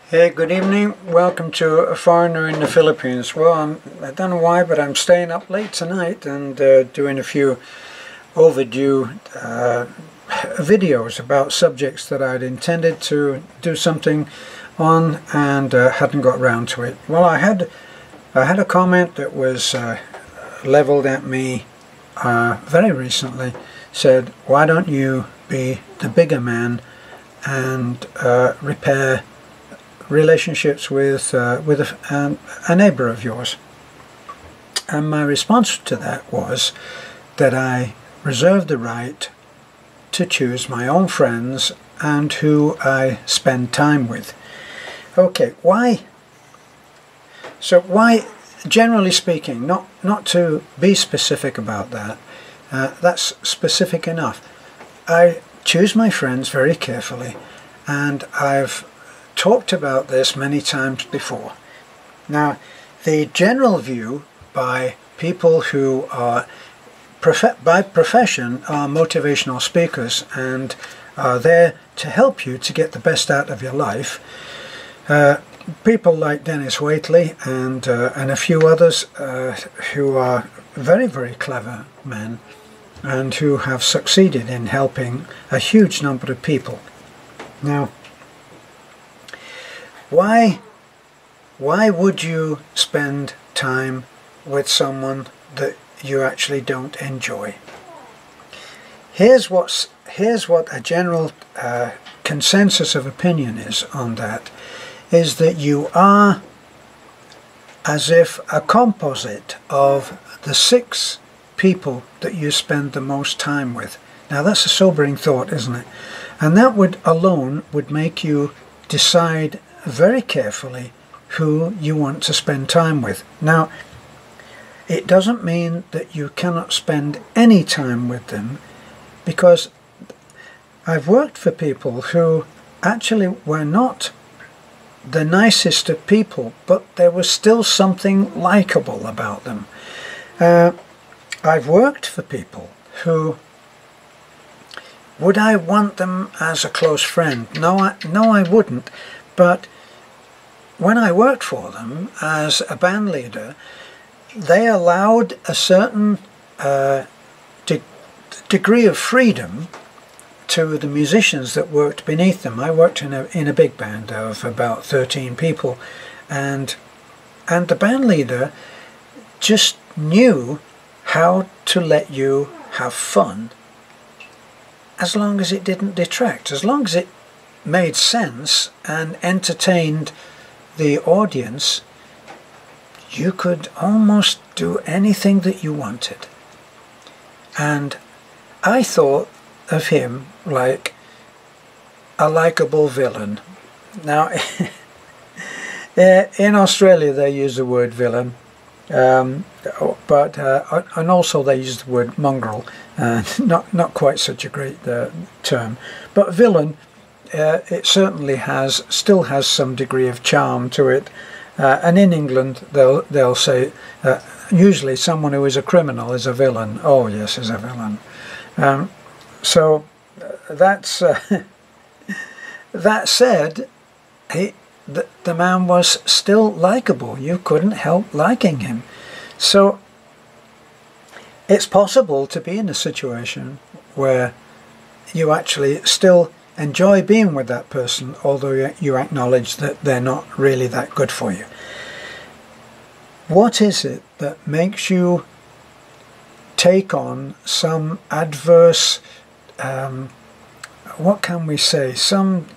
Hey, good evening. Welcome to A Foreigner in the Philippines. Well, I don't know why, but I'm staying up late tonight and doing a few overdue videos about subjects that I'd intended to do something on and hadn't got round to it. Well, I had a comment that was leveled at me very recently. Said, why don't you be the bigger man and repair relationships with a neighbour of yours? And my response to that was that I reserve the right to choose my own friends and who I spend time with. Okay, why? So why, generally speaking, not to be specific about that, that's specific enough. I choose my friends very carefully, and I've talked about this many times before. Now, the general view by people who are by profession are motivational speakers and are there to help you to get the best out of your life. People like Dennis Waitley and a few others who are very, very clever men and who have succeeded in helping a huge number of people. Now, why would you spend time with someone that you actually don't enjoy? Here's what a general consensus of opinion is on that, is that you are as if a composite of the 6 people that you spend the most time with. Now that's a sobering thought, isn't it? And that would make you decide very carefully who you want to spend time with. Now, it doesn't mean that you cannot spend any time with them, because I've worked for people who actually were not the nicest of people, but there was still something likable about them. I've worked for people who, would I want them as a close friend? No, I wouldn't. But when I worked for them as a band leader, they allowed a certain degree of freedom to the musicians that worked beneath them. I worked in a big band of about 13 people, and the band leader just knew how to let you have fun as long as it didn't detract, as long as it made sense and entertained the audience. You could almost do anything that you wanted. And I thought of him like a likable villain. Now, in Australia they use the word villain, but and also they use the word mongrel, not quite such a great term, but villain. It certainly still has some degree of charm to it, and in England they'll say usually someone who is a criminal is a villain. Oh yes, is a villain. So that's that said, the man was still likable. You couldn't help liking him. So it's possible to be in a situation where you actually still enjoy being with that person, although you acknowledge that they're not really that good for you. What is it that makes you take on some adverse, what can we say, some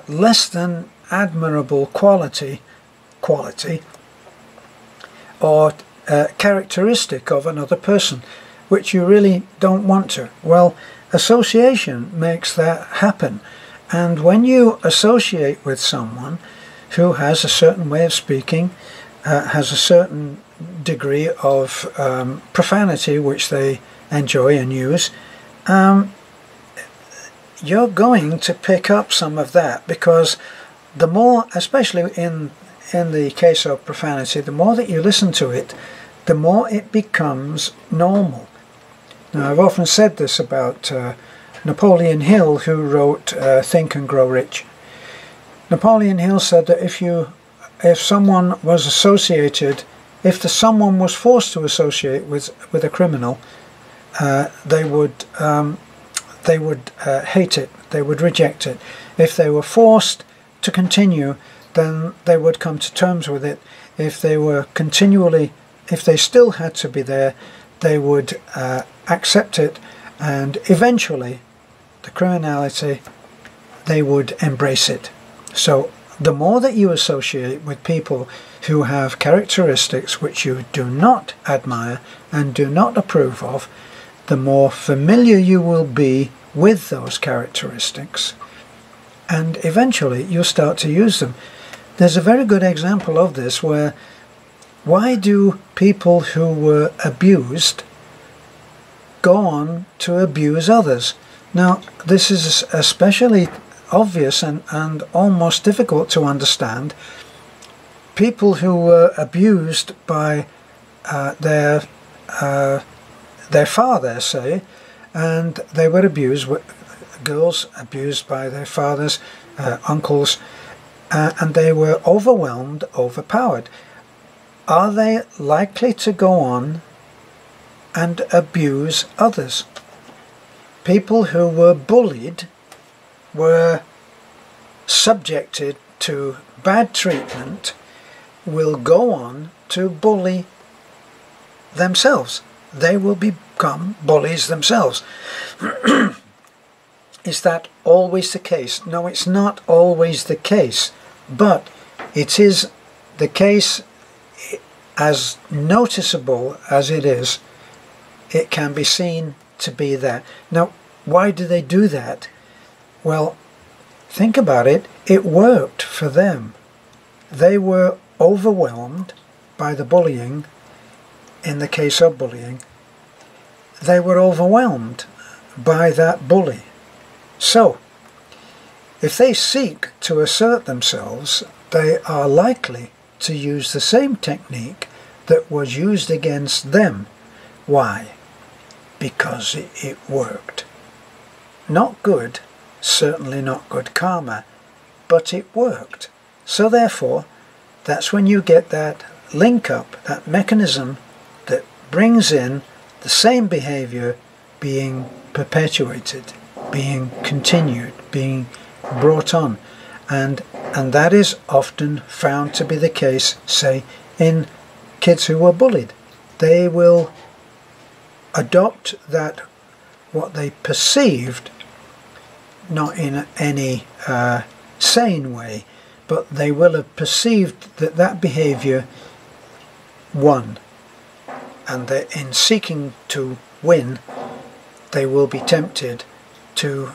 less than admirable quality or characteristic of another person, which you really don't want to? Well, association makes that happen. And when you associate with someone who has a certain way of speaking, has a certain degree of profanity which they enjoy and use, you're going to pick up some of that, because the more, especially in the case of profanity, the more that you listen to it, the more it becomes normal. Now, I've often said this about Napoleon Hill, who wrote Think and Grow Rich. Napoleon Hill said that if someone was associated, if the someone was forced to associate with a criminal, they would hate it, they would reject it. If they were forced to continue, then they would come to terms with it. If they still had to be there, they would accept it, and eventually the criminality, they would embrace it. So the more that you associate with people who have characteristics which you do not admire and do not approve of, the more familiar you will be with those characteristics, and eventually you'll start to use them. There's a very good example of this where, why do people who were abused go on to abuse others? Now, this is especially obvious and almost difficult to understand. People who were abused by their father, say, and they were abused, girls abused by their fathers, uncles, and they were overwhelmed, overpowered. Are they likely to go on and abuse others? People who were bullied, were subjected to bad treatment, will go on to bully themselves. They will become bullies themselves. Is that always the case? No, it's not always the case, but it is the case. As noticeable as it is, it can be seen to be that. Now, why do they do that? Well, think about it. It worked for them. They were overwhelmed by the bullying. In the case of bullying, they were overwhelmed by that bully. So, if they seek to assert themselves, they are likely to use the same technique that was used against them. Why? Because it worked. Not good, certainly not good karma, but it worked. So therefore, that's when you get that link up, that mechanism that brings in the same behavior being perpetuated, being continued, being brought on. And that is often found to be the case, say, in kids who were bullied. They will adopt that, what they perceived, not in any sane way, but they will have perceived that that behavior won. And that in seeking to win, they will be tempted to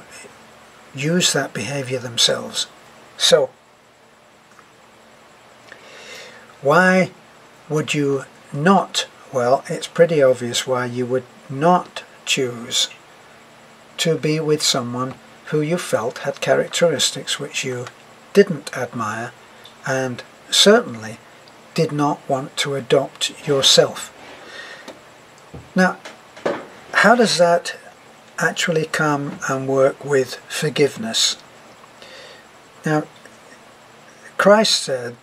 use that behavior themselves. So, why would you not? Well, it's pretty obvious why you would not choose to be with someone who you felt had characteristics which you didn't admire and certainly did not want to adopt yourself. Now, how does that actually come and work with forgiveness? Now, Christ said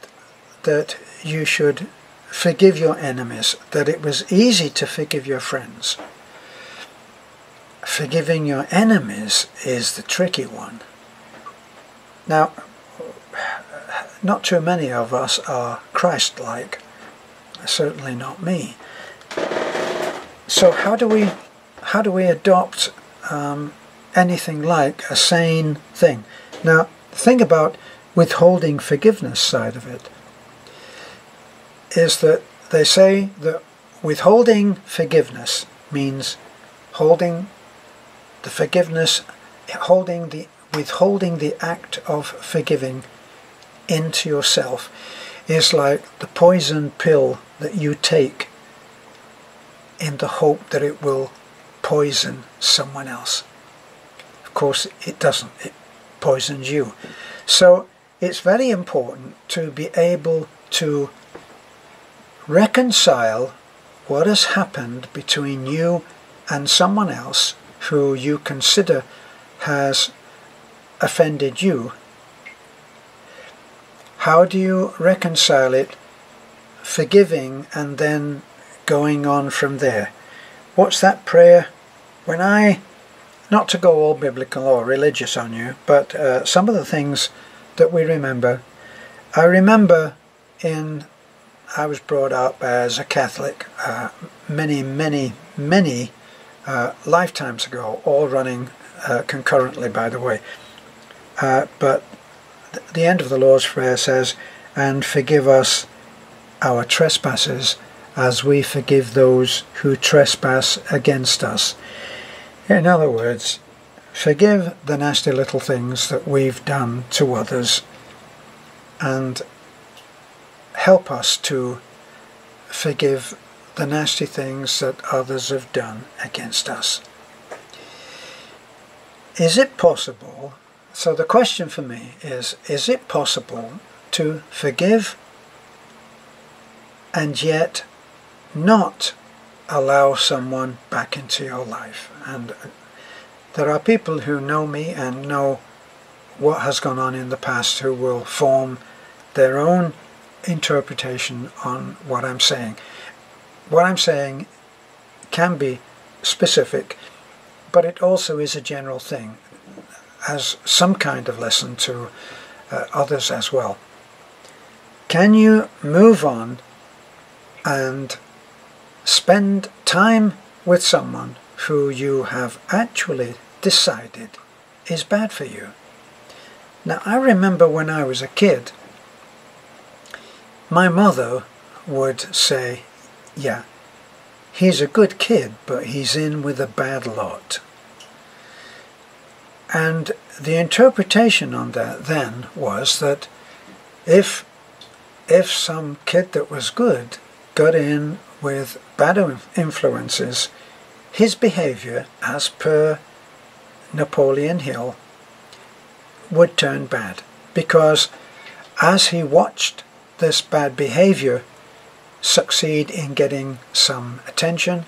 that you should forgive your enemies, that it was easy to forgive your friends. Forgiving your enemies is the tricky one. Now, not too many of us are Christ-like, certainly not me. So how do we adopt anything like a sane thing? Now, think about withholding forgiveness side of it. Is that they say that withholding forgiveness means holding the forgiveness, withholding the act of forgiving into yourself is like the poison pill that you take in the hope that it will poison someone else. Of course it doesn't, it poisons you. So it's very important to be able to reconcile what has happened between you and someone else who you consider has offended you, how do you reconcile it, forgiving and then going on from there? What's that prayer? Not to go all biblical or religious on you, but some of the things that we remember. I remember I was brought up as a Catholic many lifetimes ago, all running concurrently, by the way. But the end of the Lord's Prayer says, "And forgive us our trespasses as we forgive those who trespass against us." In other words, forgive the nasty little things that we've done to others, and help us to forgive the nasty things that others have done against us. Is it possible? So the question for me is it possible to forgive and yet not allow someone back into your life? And there are people who know me and know what has gone on in the past who will form their own interpretation on what I'm saying. What I'm saying can be specific, but it also is a general thing, as some kind of lesson to others as well. Can you move on and spend time with someone who you have actually decided is bad for you? Now, I remember when I was a kid, my mother would say, "Yeah, he's a good kid, but he's in with a bad lot." And the interpretation on that then was that if some kid that was good got in with bad influences, his behavior, as per Napoleon Hill, would turn bad, because as he watched this bad behavior succeed in getting some attention,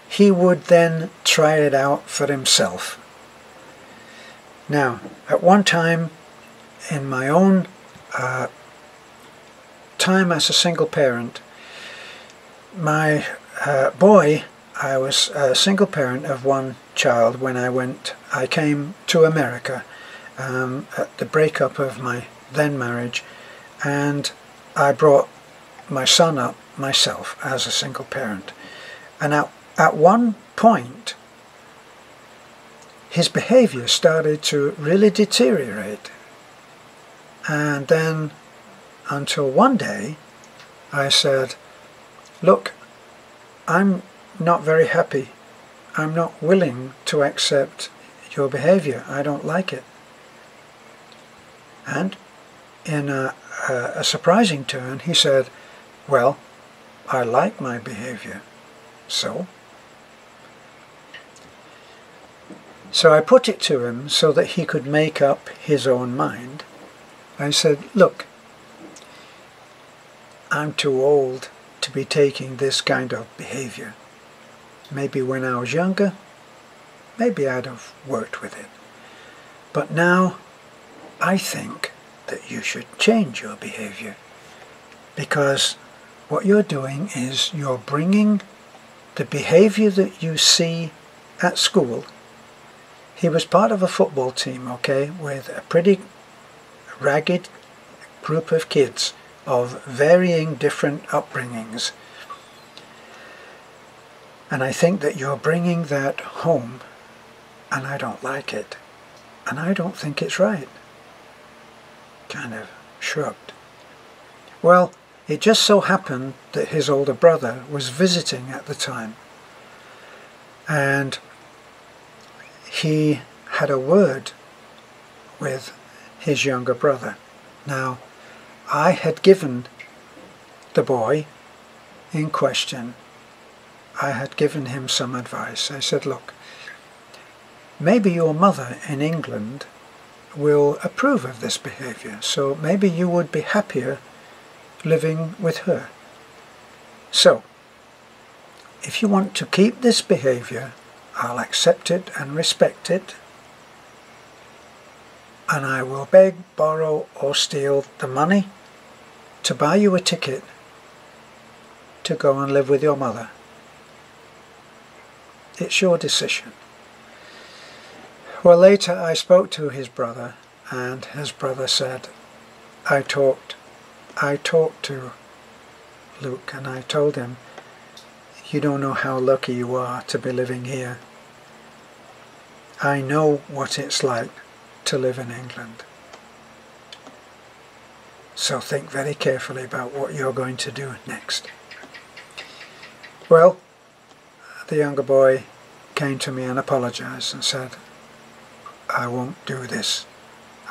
he would then try it out for himself. Now, at one time in my own time as a single parent, my boy, I was a single parent of one child when I came to America at the breakup of my then marriage, and I brought my son up myself as a single parent. And at one point, his behavior started to really deteriorate. And then, until one day, I said, "Look, I'm not very happy. I'm not willing to accept your behavior. I don't like it." And in a surprising turn, he said, "Well, I like my behavior, so?" So I put it to him so that he could make up his own mind. I said, "Look, I'm too old to be taking this kind of behavior. Maybe when I was younger, maybe I'd have worked with it. But now, I think that you should change your behavior, because what you're doing is you're bringing the behavior that you see at school." He was part of a football team, okay, with a pretty ragged group of kids of varying different upbringings. "And I think that you're bringing that home, and I don't like it, and I don't think it's right." Kind of shrugged. Well, it just so happened that his older brother was visiting at the time, and he had a word with his younger brother. Now, I had given the boy in question, I had given him some advice. I said, "Look, maybe your mother in England will approve of this behavior, so maybe you would be happier living with her. So, if you want to keep this behavior, I'll accept it and respect it. and I will beg, borrow or steal the money to buy you a ticket to go and live with your mother. It's your decision. Well, later I spoke to his brother, and his brother said, I talked to Luke, and I told him, you don't know how lucky you are to be living here. I know what it's like to live in England. So think very carefully about what you're going to do next. Well, the younger boy came to me and apologized and said, I won't do this.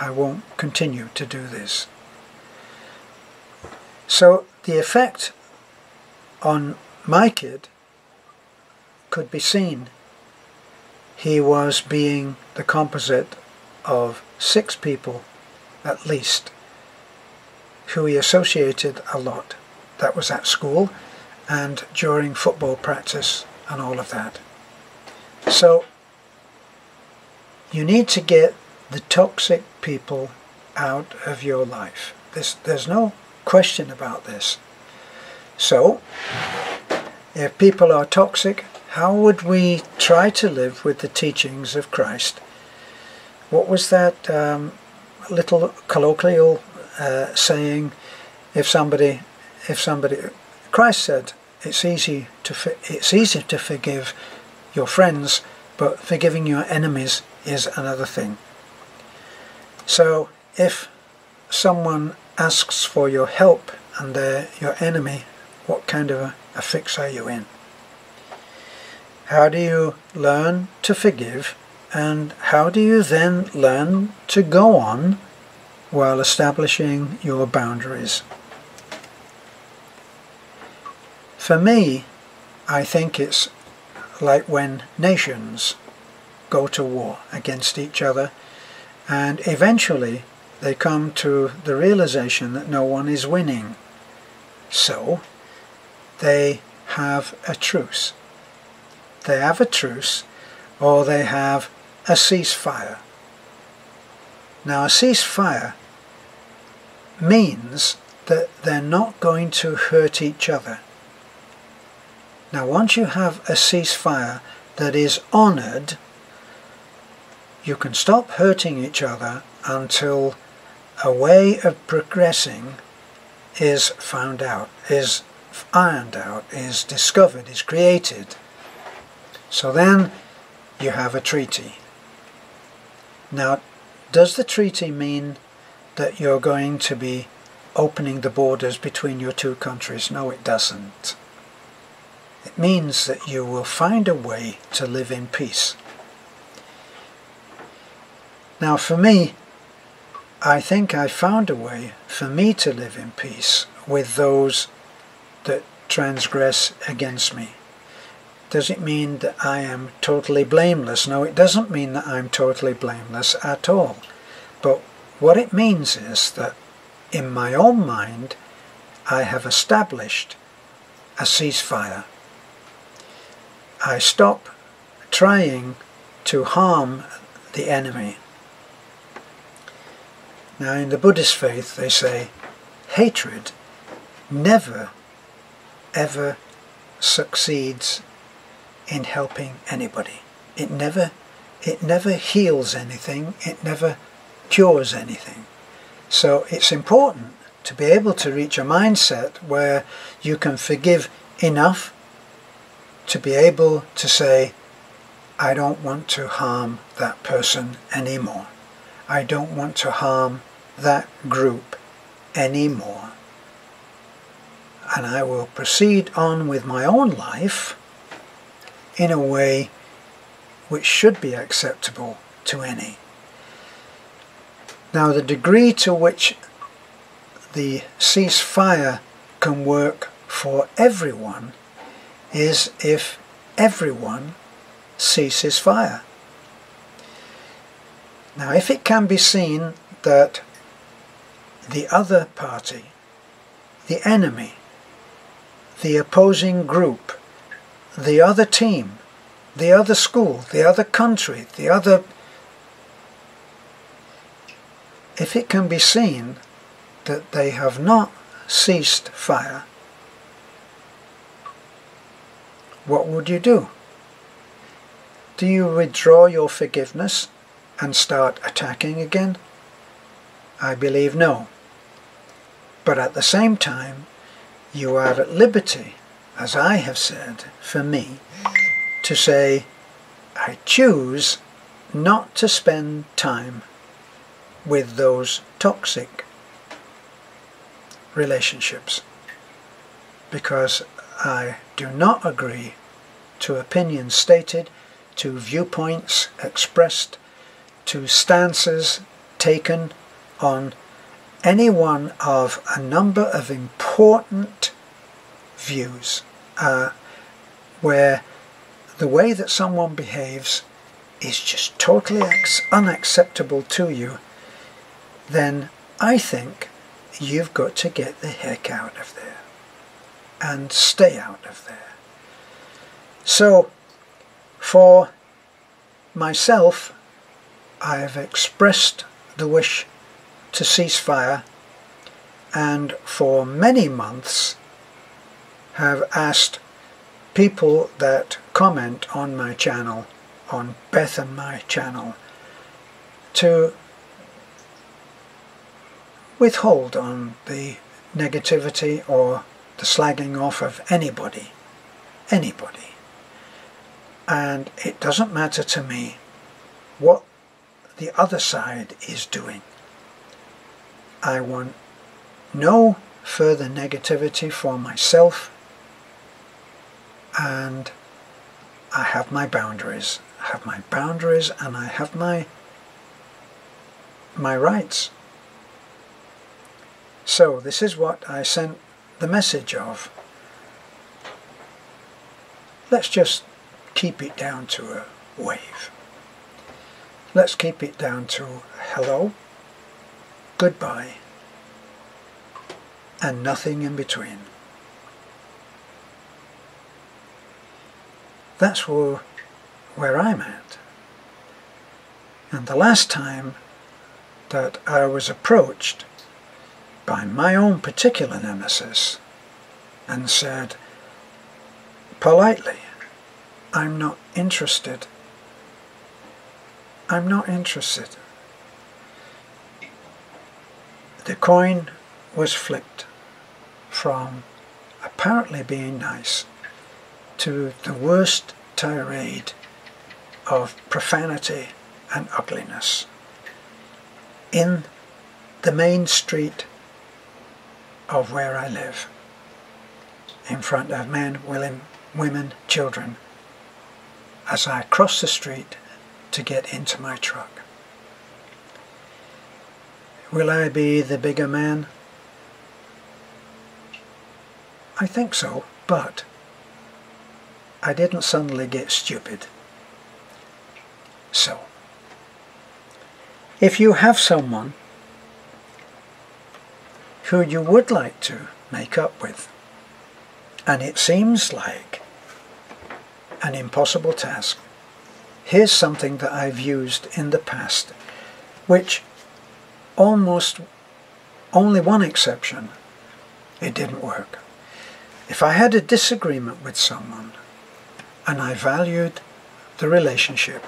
I won't continue to do this. So the effect on my kid could be seen. He was being the composite of 6 people at least who he associated a lot. That was at school and during football practice and all of that. So you need to get the toxic people out of your life. There's no question about this. So if people are toxic, how would we try to live with the teachings of Christ? What was that little colloquial saying? If somebody, Christ said, it's easy to forgive your friends, but forgiving your enemies is another thing. So if someone asks for your help and they're your enemy, what kind of a fix are you in? How do you learn to forgive, and how do you then learn to go on while establishing your boundaries? For me, I think it's like when nations go to war against each other, and eventually they come to the realization that no one is winning. So they have a truce. They have a truce, or they have a ceasefire. Now a ceasefire means that they're not going to hurt each other. Now once you have a ceasefire that is honoured, you can stop hurting each other until a way of progressing is found out, is ironed out, is discovered, is created. So then you have a treaty. Now, does the treaty mean that you're going to be opening the borders between your 2 countries? No, it doesn't. It means that you will find a way to live in peace. Now for me, I think I found a way for me to live in peace with those that transgress against me. Does it mean that I am totally blameless? No, it doesn't mean that I'm totally blameless at all. But what it means is that in my own mind, I have established a ceasefire. I stop trying to harm the enemy. Now in the Buddhist faith they say hatred never ever succeeds in helping anybody. It never heals anything, it never cures anything. So it's important to be able to reach a mindset where you can forgive enough to be able to say, I don't want to harm that person anymore. I don't want to harm that group anymore. And I will proceed on with my own life in a way which should be acceptable to any. Now the degree to which the ceasefire can work for everyone is if everyone ceases fire. Now if it can be seen that the other party, the enemy, the opposing group, the other team, the other school, the other country, the other if it can be seen that they have not ceased fire, what would you do? Do you withdraw your forgiveness and start attacking again? I believe no. But at the same time, you are at liberty, as I have said, for me, to say, I choose not to spend time with those toxic relationships, because I do not agree to opinions stated, to viewpoints expressed, to stances taken on any one of a number of important views where the way that someone behaves is just totally unacceptable to you, then I think you've got to get the heck out of there and stay out of there. So for myself, I have expressed the wish to cease fire, and for many months have asked people that comment on my channel, on Beth and my channel, to withhold on the negativity or the slagging off of anybody. And it doesn't matter to me what the other side is doing. I want no further negativity for myself, and I have my boundaries. I have my boundaries and I have my rights. So this is what I sent the message of. Let's just keep it down to a wave. Let's keep it down to hello, goodbye, and nothing in between. That's where I'm at. And the last time that I was approached by my own particular nemesis and said politely, I'm not interested. I'm not interested. The coin was flipped from apparently being nice to the worst tirade of profanity and ugliness in the main street of where I live, in front of men, women, children, as I cross the street to get into my truck. Will I be the bigger man? I think so, but I didn't suddenly get stupid. So, if you have someone who you would like to make up with, and it seems like an impossible task, here's something that I've used in the past, which almost only one exception, it didn't work. If I had a disagreement with someone and I valued the relationship,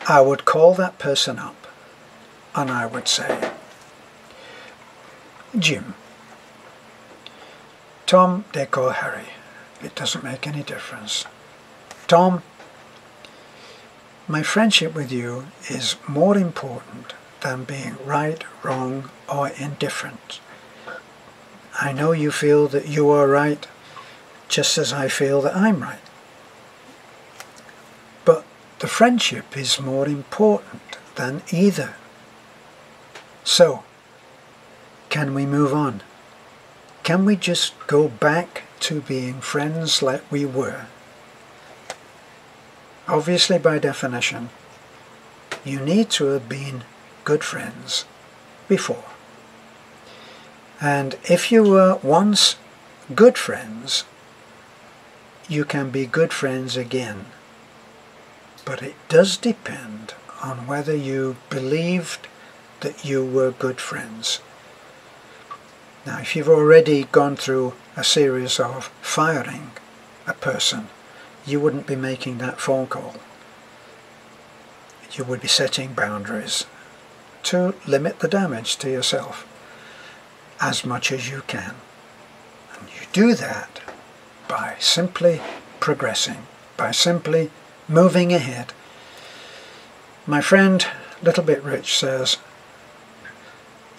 I would call that person up and I would say, Jim, Tom, they call Harry. It doesn't make any difference. Tom, my friendship with you is more important than being right, wrong, or indifferent. I know you feel that you are right, just as I feel that I'm right. But the friendship is more important than either. So, can we move on? Can we just go back to being friends like we were? Obviously, by definition, you need to have been good friends before. And if you were once good friends, you can be good friends again. But it does depend on whether you believed that you were good friends. Now, if you've already gone through a series of firing a person, you wouldn't be making that phone call. You would be setting boundaries to limit the damage to yourself as much as you can. And you do that by simply progressing, by simply moving ahead. My friend Little Bit Rich says,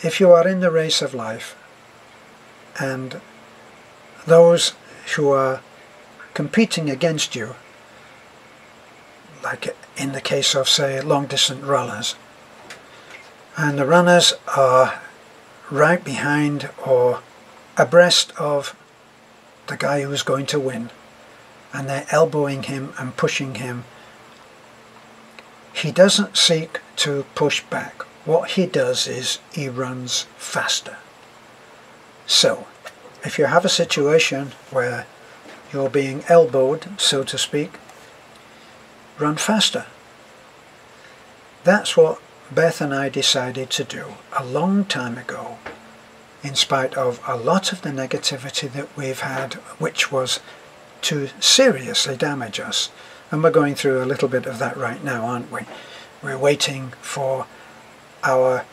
if you are in the race of life and those who are competing against you, like in the case of, say, long-distance runners, and the runners are right behind or abreast of the guy who's going to win, and they're elbowing him and pushing him, he doesn't seek to push back. What he does is he runs faster. So, if you have a situation where you're being elbowed, so to speak, run faster. That's what Beth and I decided to do a long time ago, in spite of a lot of the negativity that we've had, which was to seriously damage us. And we're going through a little bit of that right now, aren't we? We're waiting for our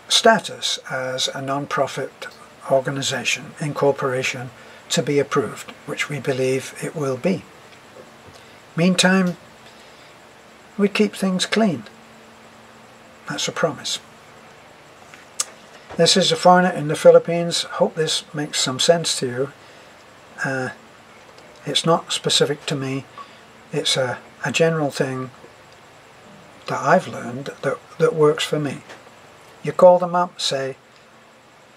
status as a non-profit organization, incorporation, to be approved, which we believe it will be. Meantime, we keep things clean. That's a promise. This is a foreigner in the Philippines. Hope this makes some sense to you. It's not specific to me. It's a general thing that I've learned that works for me. You call them up, say,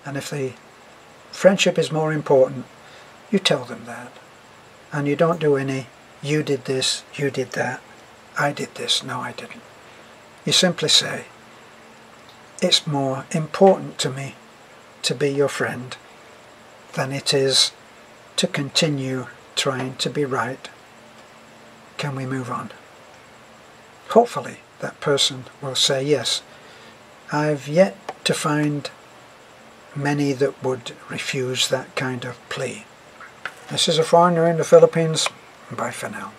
and if the friendship is more important, you tell them that. And you don't do any, you did this, you did that, I did this, no I didn't. You simply say, it's more important to me to be your friend than it is to continue trying to be right. Can we move on? Hopefully that person will say yes. I've yet to find many that would refuse that kind of plea. This is a foreigner in the Philippines. Bye for now.